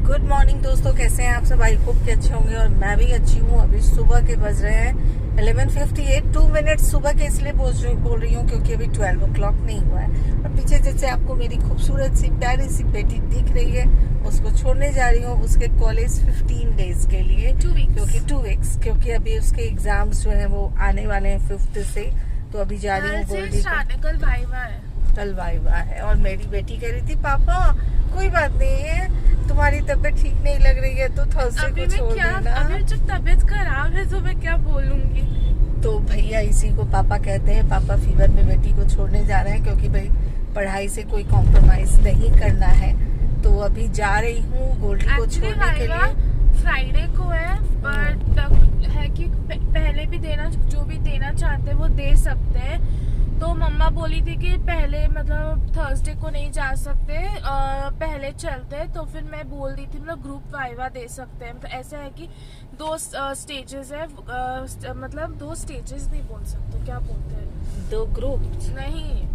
Good morning दोस्तों, कैसे हैं आप सब। आई होप कि अच्छे होंगे और मैं भी अच्छी हूँ। अभी सुबह के बज रहे हैं 11:58। 2 मिनट सुबह के इसलिए बोल रही हूँ क्योंकि अभी 12 o'clock नहीं हुआ है। और पीछे जैसे आपको मेरी खूबसूरत सी प्यारी सी बेटी दिख रही है, उसको छोड़ने जा रही हूँ उसके कॉलेज 15 डेज के लिए। 2 वीक्स क्योंकि अभी उसके एग्जाम्स जो है वो आने वाले हैं 5th से। तो अभी जा रही हूँ गोल्डी कल वाइवा है। और मेरी बेटी कह रही थी पापा कोई बात नहीं है, तुम्हारी तबीयत ठीक नहीं लग रही है तो थर्सडे को छोड़ देना। अभी जब तबीयत खराब है तो मैं क्या बोलूंगी। तो भैया इसी को पापा कहते हैं। पापा फीवर में बेटी को छोड़ने जा रहे हैं क्योंकि भाई पढ़ाई से कोई कॉम्प्रोमाइज नहीं करना है। तो अभी जा रही हूँ गोल्डी को छोड़ने के लिए। फ्राइडे को है, बट है कि पहले भी देना, जो भी देना चाहते हैं वो दे सकते हैं। तो मम्मा बोली थी कि पहले मतलब थर्सडे को नहीं जा सकते, पहले चलते। तो फिर मैं बोल दी थी मतलब ग्रुप वाइवा दे सकते हैं। तो ऐसा है कि 2 स्टेजेस है, मतलब 2 स्टेजेस नहीं बोल सकते, क्या बोलते हैं, 2 ग्रुप नहीं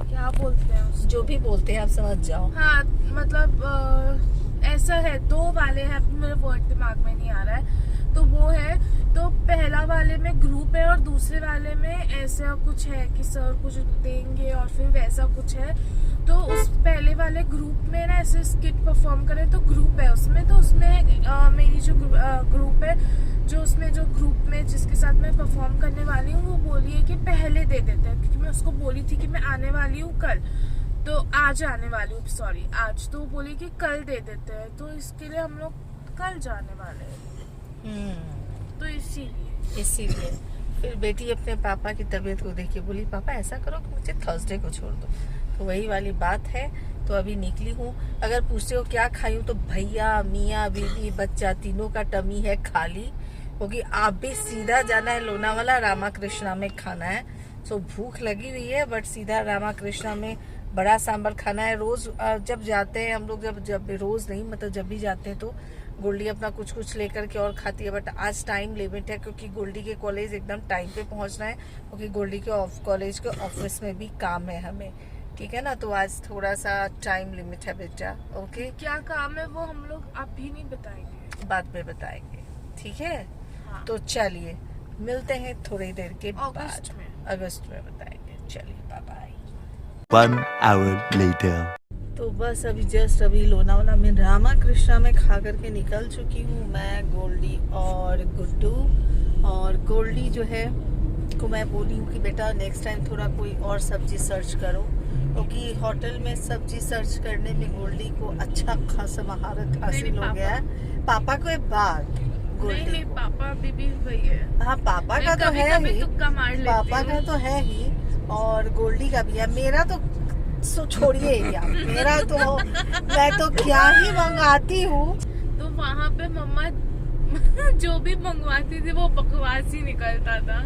क्या बोलते हैं उसको? जो भी बोलते हैं आप समझ जाओ। हाँ मतलब ऐसा है, 2 वाले हैं, मेरे वर्ड दिमाग में नहीं आ रहा है। तो वो है, तो पहला वाले में ग्रुप है और दूसरे वाले में ऐसा कुछ है कि सर कुछ देंगे और फिर वैसा कुछ है। तो उस पहले वाले ग्रुप में ना ऐसे स्किट परफॉर्म करें तो ग्रुप है उसमें। तो उसमें मेरी जो ग्रुप है, जो उसमें जो ग्रुप में जिसके साथ मैं परफॉर्म करने वाली हूँ, वो बोली है कि पहले दे देते हैं क्योंकि मैं उसको बोली थी कि मैं आने वाली हूँ कल, तो आज आने वाली हूँ, सॉरी आज। तो बोली कि कल दे देते हैं, तो इसके लिए हम लोग कल जाने वाले हैं। तो इसीलिए फिर बेटी अपने पापा की तबीयत को देख के बोली पापा ऐसा करो कि मुझे थर्सडे को छोड़ दो। तो वही वाली बात है। तो अभी निकली हूँ। अगर पूछते हो क्या खाई हूँ तो भैया मियाँ बीवी बच्चा तीनों का टमी है खाली, क्योंकि आप भी सीधा जाना है लोनावाला, रामा कृष्णा में खाना है। सो भूख लगी हुई है, बट सीधा रामा कृष्णा में बड़ा सांभर खाना है। रोज जब जाते हैं हम लोग, जब रोज नहीं मतलब जब भी जाते हैं तो गोल्डी अपना कुछ लेकर के और खाती है। बट आज टाइम लिमिट है क्योंकि गोल्डी के कॉलेज एकदम टाइम पे पहुंचना है, क्योंकि गोल्डी के कॉलेज के ऑफिस में भी काम है हमें, ठीक है ना। तो आज थोड़ा सा टाइम लिमिट है बेटा। ओके, क्या काम है वो हम लोग अभी नहीं बताएंगे, बाद में बताएंगे, ठीक है। हाँ। तो चलिए मिलते हैं थोड़ी देर के बाद, अगस्त में बताएंगे। चलिए बाय बाय। 1 hour later. तो बस अभी लोनावाला में रामा कृष्णा में खा करके निकल चुकी हूँ मैं, गोल्डी और गुड्डू। और गोल्डी जो है को मैं बोली हूँ कि बेटा नेक्स्ट टाइम थोड़ा कोई और सब्जी सर्च करो, क्योंकि होटल में सब्जी सर्च करने में गोल्डी को अच्छा खासा महारत हासिल हो गया है। पापा को एक बात, नहीं पापा अभी भी वही है। हाँ पापा का तो है ही, पापा का तो है ही और गोल्डी का भी है। मेरा तो छोड़िए यार, मेरा तो मैं तो क्या ही मंगाती हूँ। तो वहाँ पे मम्मा जो भी मंगवाती थी वो बकवास ही निकलता था।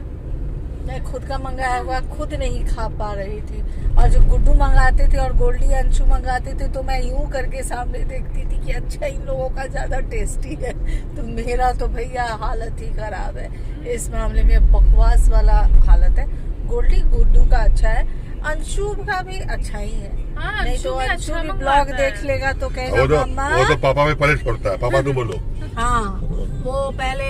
मैं खुद का मंगाया हुआ खुद नहीं खा पा रही थी, और जो गुड्डू मंगाते थे और गोल्डी अंशु मंगाते थे तो मैं यूं करके सामने देखती थी कि अच्छा इन लोगों का ज्यादा टेस्टी है। तो मेरा तो भैया हालत ही खराब है इस मामले में, बकवास वाला हालत है। गोल्डी गुड्डू का अच्छा है, अंशु का भी अच्छा ही है। हाँ, नहीं तो अंशु भी ब्लॉग देख लेगा तो कहेगा मम्मा, वो तो पापा में पलट पड़ता है, पापा तो बोलो। हाँ वो पहले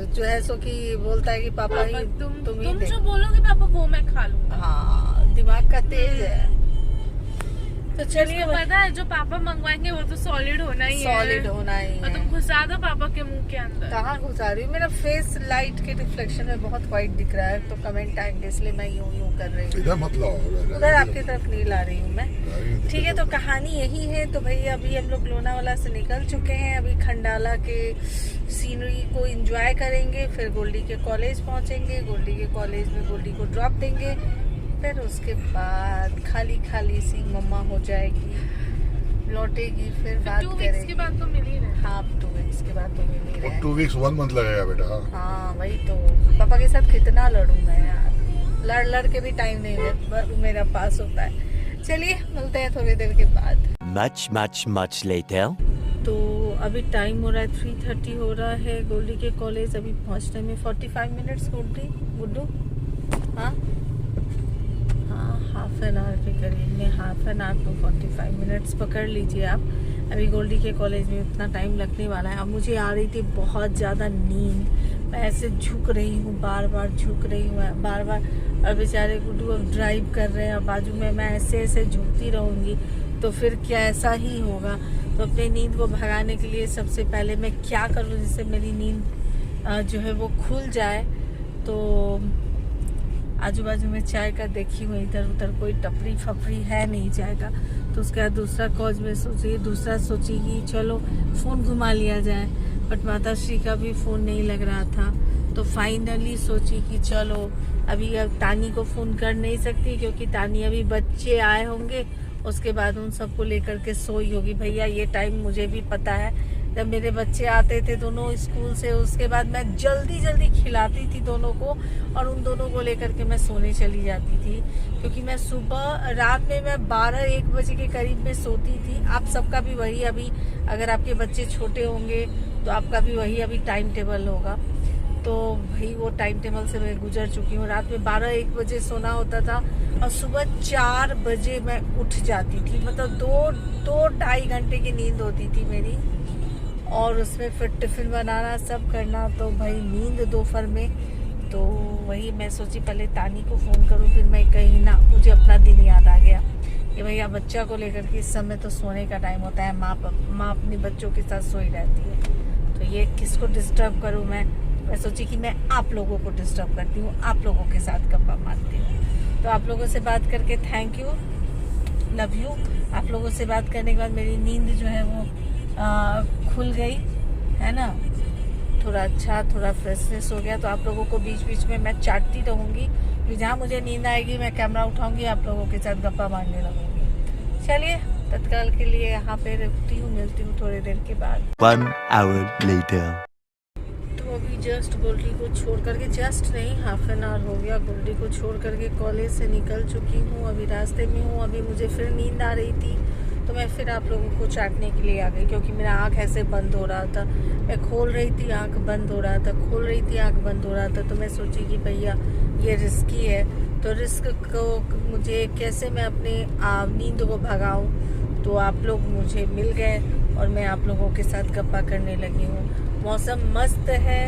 जो है सो कि बोलता है कि पापा ही तुम ही जो बोलोगे पापा वो मैं खा लूंगा। हाँ दिमाग का तेज है। तो चलिए पता है जो पापा मंगवाएंगे वो तो सॉलिड होना ही है, सॉलिड होना ही है। तुम घुसा दो पापा के मुंह के अंदर। कहाँ घुसा रही हूँ, मेरा फेस लाइट के रिफ्लेक्शन में बहुत व्हाइट दिख रहा है, तो कमेंट आएंगे इसलिए मैं यूं कर रही हूँ। इधर मत लाओ, उधर आपकी तरफ नहीं ला रही हूँ मैं, ठीक है। तो कहानी यही है। तो भैया अभी हम लोग लोनावाला से निकल चुके हैं, अभी खंडाला के सीनरी को एंजॉय करेंगे, फिर गोल्डी के कॉलेज पहुंचेंगे, गोल्डी के कॉलेज में गोल्डी को ड्रॉप देंगे, फिर उसके बाद खाली सी मम्मा हो जाएगी, लौटेगी, फिर बात करेंगे। 2 वीक्स के बाद तो मिल ही रहे। हाँ 2 वीक्स के बाद तो मिल ही रहे। 2 वीक्स 1 मंथ लगेगा बेटा। हाँ वही तो, पापा के साथ कितना लड़ूं मैं यार, लड़ के भी टाइम नहीं मेरा पास होता है। चलिए मिलते हैं थोड़ी देर के बाद। Much later. तो अभी टाइम हो रहा है 3:30 हो रहा है। गोल्डी के कॉलेज अभी पहुंचने में 45 मिनट्स। गोल्डी गुड्डू हाँ हाफ एन आवर के करीब में, हाफ एन आवर तो 45 मिनट्स पकड़ लीजिए आप। अभी गोल्डी के कॉलेज में इतना टाइम लगने वाला है। अब मुझे आ रही थी बहुत ज़्यादा नींद, मैं ऐसे झुक रही हूँ, बार बार झुक रही हूँ बार बार, और बेचारे गुड्डू अब ड्राइव कर रहे हैं और बाजू में मैं ऐसे ऐसे झुकती रहूँगी तो फिर क्या ऐसा ही होगा। तो अपनी नींद को भगाने के लिए सबसे पहले मैं क्या करूँ जिससे मेरी नींद जो है वो खुल जाए। तो आजू बाजू में चाय का देखी हूँ, इधर उधर कोई टपरी फपरी है नहीं चाय का। तो उसके बाद दूसरा कॉज में सोची कि चलो फ़ोन घुमा लिया जाए, बट माता श्री का भी फ़ोन नहीं लग रहा था। तो फाइनली सोची कि चलो अभी अब तानी को फ़ोन कर नहीं सकती क्योंकि तानी अभी बच्चे आए होंगे, उसके बाद उन सबको लेकर के सोई होगी। भैया ये टाइम मुझे भी पता है, जब मेरे बच्चे आते थे दोनों स्कूल से, उसके बाद मैं जल्दी जल्दी खिलाती थी दोनों को और उन दोनों को लेकर के मैं सोने चली जाती थी, क्योंकि मैं सुबह रात में मैं 12-1 बजे के करीब में सोती थी। आप सबका भी वही, अभी अगर आपके बच्चे छोटे होंगे तो आपका भी वही अभी टाइम टेबल होगा। तो भाई वो टाइम टेबल से मैं गुजर चुकी हूँ। रात में 12-1 बजे सोना होता था और सुबह 4 बजे मैं उठ जाती थी, मतलब 2-2.5 घंटे की नींद होती थी मेरी, और उसमें फिर टिफ़िन बनाना सब करना। तो भाई नींद दोपहर में, तो वही मैं सोची पहले तानी को फ़ोन करूँ, फिर मैं कहीं ना, मुझे अपना दिन याद आ गया कि भैया बच्चा को लेकर के इस समय तो सोने का टाइम होता है, माँ अपने बच्चों के साथ सोई रहती है, तो ये किसको डिस्टर्ब करूँ मैं सोची कि मैं आप लोगों को डिस्टर्ब करती हूँ, आप लोगों के साथ गप्पा मारती हूँ। तो आप लोगों से बात करके थैंक यू, लव यू। आप लोगों से बात करने के बाद मेरी नींद जो है वो खुल गई है ना, थोड़ा अच्छा, थोड़ा फ्रेशनेस हो गया। तो आप लोगों को बीच बीच में मैं चाटती रहूँगी, कि जहाँ मुझे नींद आएगी मैं कैमरा उठाऊंगी, आप लोगों के साथ गप्पा मारने लगूंगी। चलिए तत्काल के लिए यहाँ पे रुकती हूँ, मिलती हूँ थोड़ी देर के बाद। 1 hour later. तो अभी जस्ट गोल्डी को छोड़ करके, जस्ट नहीं, हाफ एन आवर हो गया गोल्डी को छोड़ करके कॉलेज से निकल चुकी हूँ। अभी रास्ते में हूँ, अभी मुझे फिर नींद आ रही थी तो मैं फिर आप लोगों को चाटने के लिए आ गई, क्योंकि मेरा आँख ऐसे बंद हो रहा था, मैं खोल रही थी आँख बंद हो रहा था, खोल रही थी आँख बंद हो रहा था। तो मैं सोची कि भैया ये रिस्की है, तो रिस्क को मुझे कैसे मैं अपने नींद को भगाऊं। तो आप लोग मुझे मिल गए और मैं आप लोगों के साथ गप्पा करने लगी हूँ। मौसम मस्त है,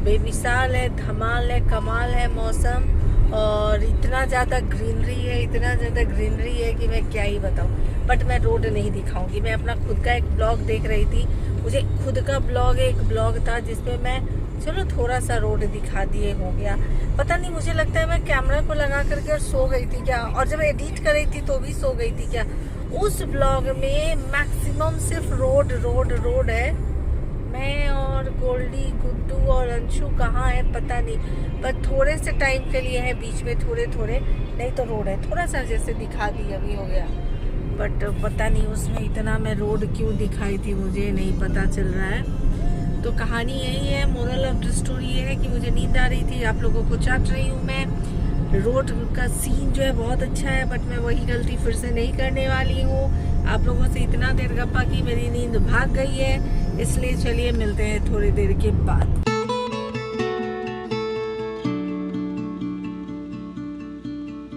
बेमिसाल है, धमाल है, कमाल है मौसम, और इतना ज़्यादा ग्रीनरी है, इतना ज़्यादा ग्रीनरी है कि मैं क्या ही बताऊँ। बट मैं रोड नहीं दिखाऊंगी, मैं अपना खुद का एक ब्लॉग देख रही थी, मुझे खुद का ब्लॉग, एक ब्लॉग था जिसमें मैं चलो थोड़ा सा रोड दिखा दिए हो गया। पता नहीं, मुझे लगता है मैं कैमरा को लगा करके और सो गई थी क्या, और जब एडिट कर रही थी तो भी सो गई थी क्या। उस ब्लॉग में मैक्सिमम सिर्फ रोड रोड रोड है। मैं और गोल्डी, गुड्डू और अंशु कहाँ है पता नहीं, पर थोड़े से टाइम के लिए है, बीच में थोड़े थोड़े, नहीं तो रोड है थोड़ा सा, जैसे दिखा दी अभी हो गया। बट पता नहीं उसमें इतना मैं रोड क्यों दिखाई थी, मुझे नहीं पता चल रहा है। तो कहानी यही है, मोरल ऑफ द स्टोरी ये है कि मुझे नींद आ रही थी, आप लोगों को चाट रही हूँ मैं। रोड का सीन जो है बहुत अच्छा है, बट मैं वही गलती फिर से नहीं करने वाली हूँ। आप लोगों से इतना देर गप्पा की मेरी नींद भाग गई है, इसलिए चलिए मिलते हैं थोड़ी देर के बाद।